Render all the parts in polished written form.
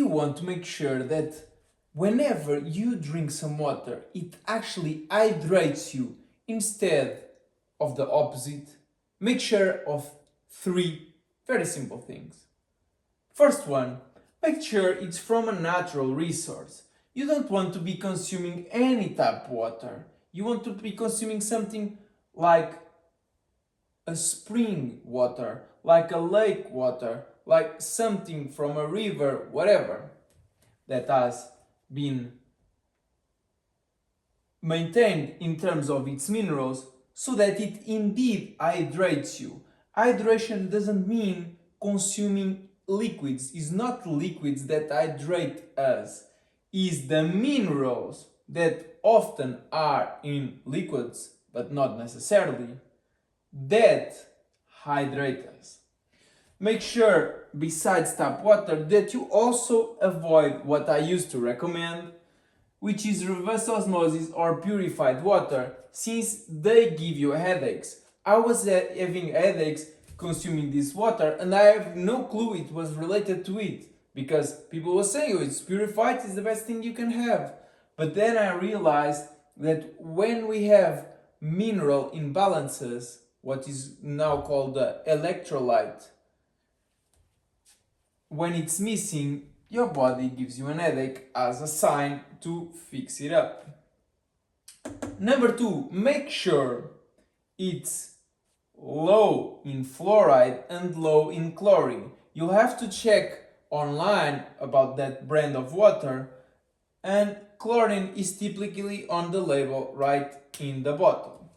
you want to make sure that whenever you drink some water, it actually hydrates you instead of the opposite, make sure of 3 very simple things. First one, make sure it's from a natural resource. You don't want to be consuming any tap water. You want to be consuming something like a spring water, like a lake water, like something from a river, whatever, that has been maintained in terms of its minerals, so that it indeed hydrates you. Hydration doesn't mean consuming liquids. It's not liquids that hydrate us. It's the minerals that often are in liquids, but not necessarily, that hydrate us. Make sure, besides tap water, that you also avoid what I used to recommend, which is reverse osmosis or purified water, since they give you headaches. I was having headaches consuming this water, and I have no clue it was related to it, because people were saying, oh, it's purified, it's the best thing you can have. But then I realized that when we have mineral imbalances, what is now called the electrolyte, when it's missing, your body gives you an headache as a sign to fix it up. Number 2, make sure it's low in fluoride and low in chlorine. You'll have to check online about that brand of water, and chlorine is typically on the label right in the bottle.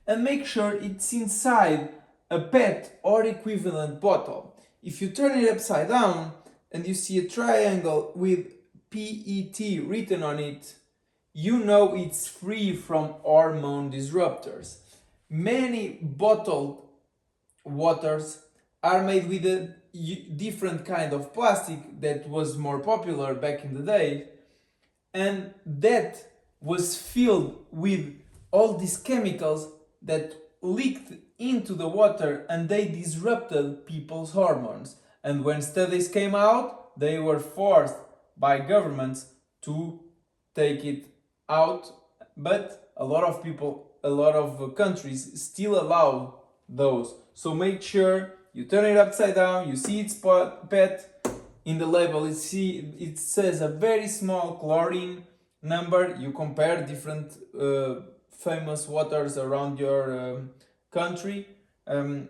And make sure it's inside a PET or equivalent bottle. If you turn it upside down and you see a triangle with PET written on it, you know it's free from hormone disruptors. Many bottled waters are made with a different kind of plastic that was more popular back in the day, and that was filled with all these chemicals that leaked into the water, and they disrupted people's hormones. And when studies came out, they were forced by governments to take it out, but a lot of countries still allow those. So make sure you turn it upside down, you see it's PET, in the label it says a very small chlorine number. You compare different famous waters around your country,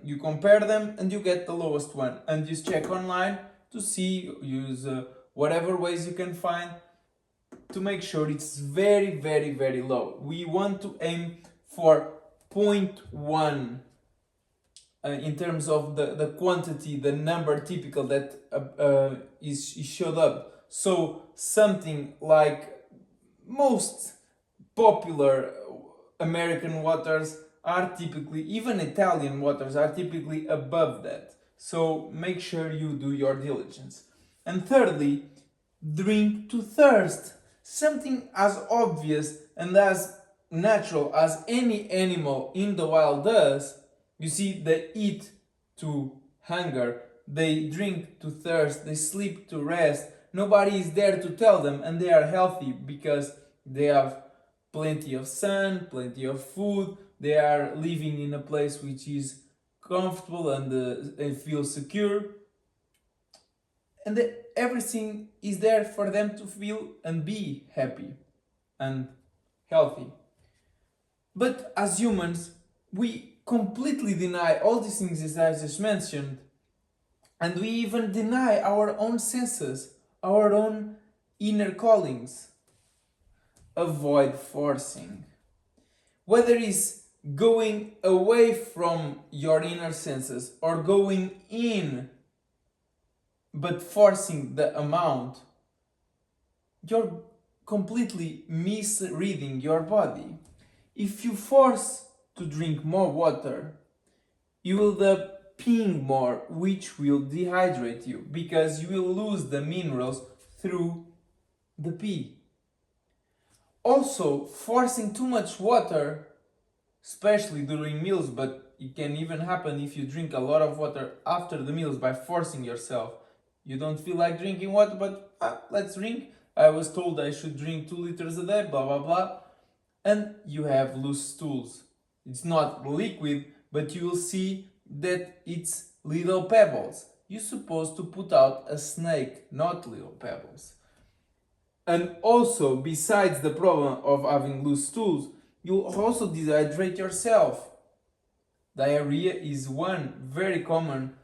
you compare them and you get the lowest one, and you check online to see, use whatever ways you can find to make sure it's very, very, very low. We want to aim for 0.1 in terms of the quantity, the number typical that is showed up. So something like most popular American waters are typically, even Italian waters are typically above that. So make sure you do your diligence. And thirdly, drink to thirst. Something as obvious and as natural as any animal in the wild does. You see, they eat to hunger, they drink to thirst, they sleep to rest. Nobody is there to tell them, and they are healthy because they have plenty of sun, plenty of food, they are living in a place which is comfortable and they feel secure. And everything is there for them to feel and be happy and healthy. But as humans, we completely deny all these things as I just mentioned, and we even deny our own senses, our own inner callings. Avoid forcing. Whether it's going away from your inner senses or going in but forcing the amount, you're completely misreading your body. If you force to drink more water, you will end up peeing more, which will dehydrate you because you will lose the minerals through the pee. Also, forcing too much water, especially during meals, but it can even happen if you drink a lot of water after the meals by forcing yourself. You don't feel like drinking water, but let's drink. I was told I should drink 2 liters a day, blah blah blah. And you have loose stools. It's not liquid, but you will see that it's little pebbles. You're supposed to put out a snake, not little pebbles. And also, besides the problem of having loose stools, you'll also dehydrate yourself. Diarrhea is one very common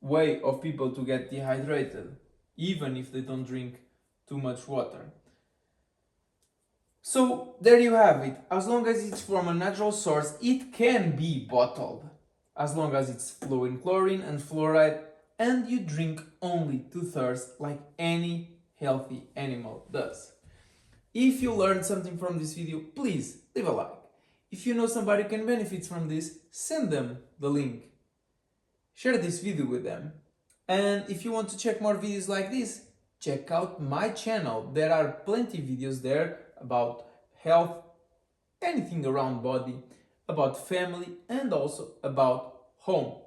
way of people to get dehydrated, even if they don't drink too much water. So there you have it. As long as it's from a natural source, it can be bottled. As long as it's low in chlorine and fluoride, and you drink only to thirst like any healthy animal does. If you learned something from this video, please leave a like. If you know somebody who can benefit from this, send them the link. Share this video with them. And if you want to check more videos like this, check out my channel. There are plenty of videos there about health, anything around body, about family, and also about home.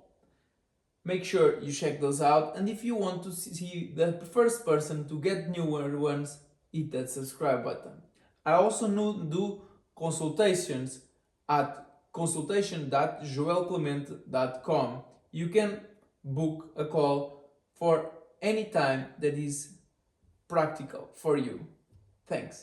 Make sure you check those out, and if you want to see the first person to get newer ones, hit that subscribe button. I also do consultations at consultation.joelclemente.com. You can book a call for any time that is practical for you. Thanks.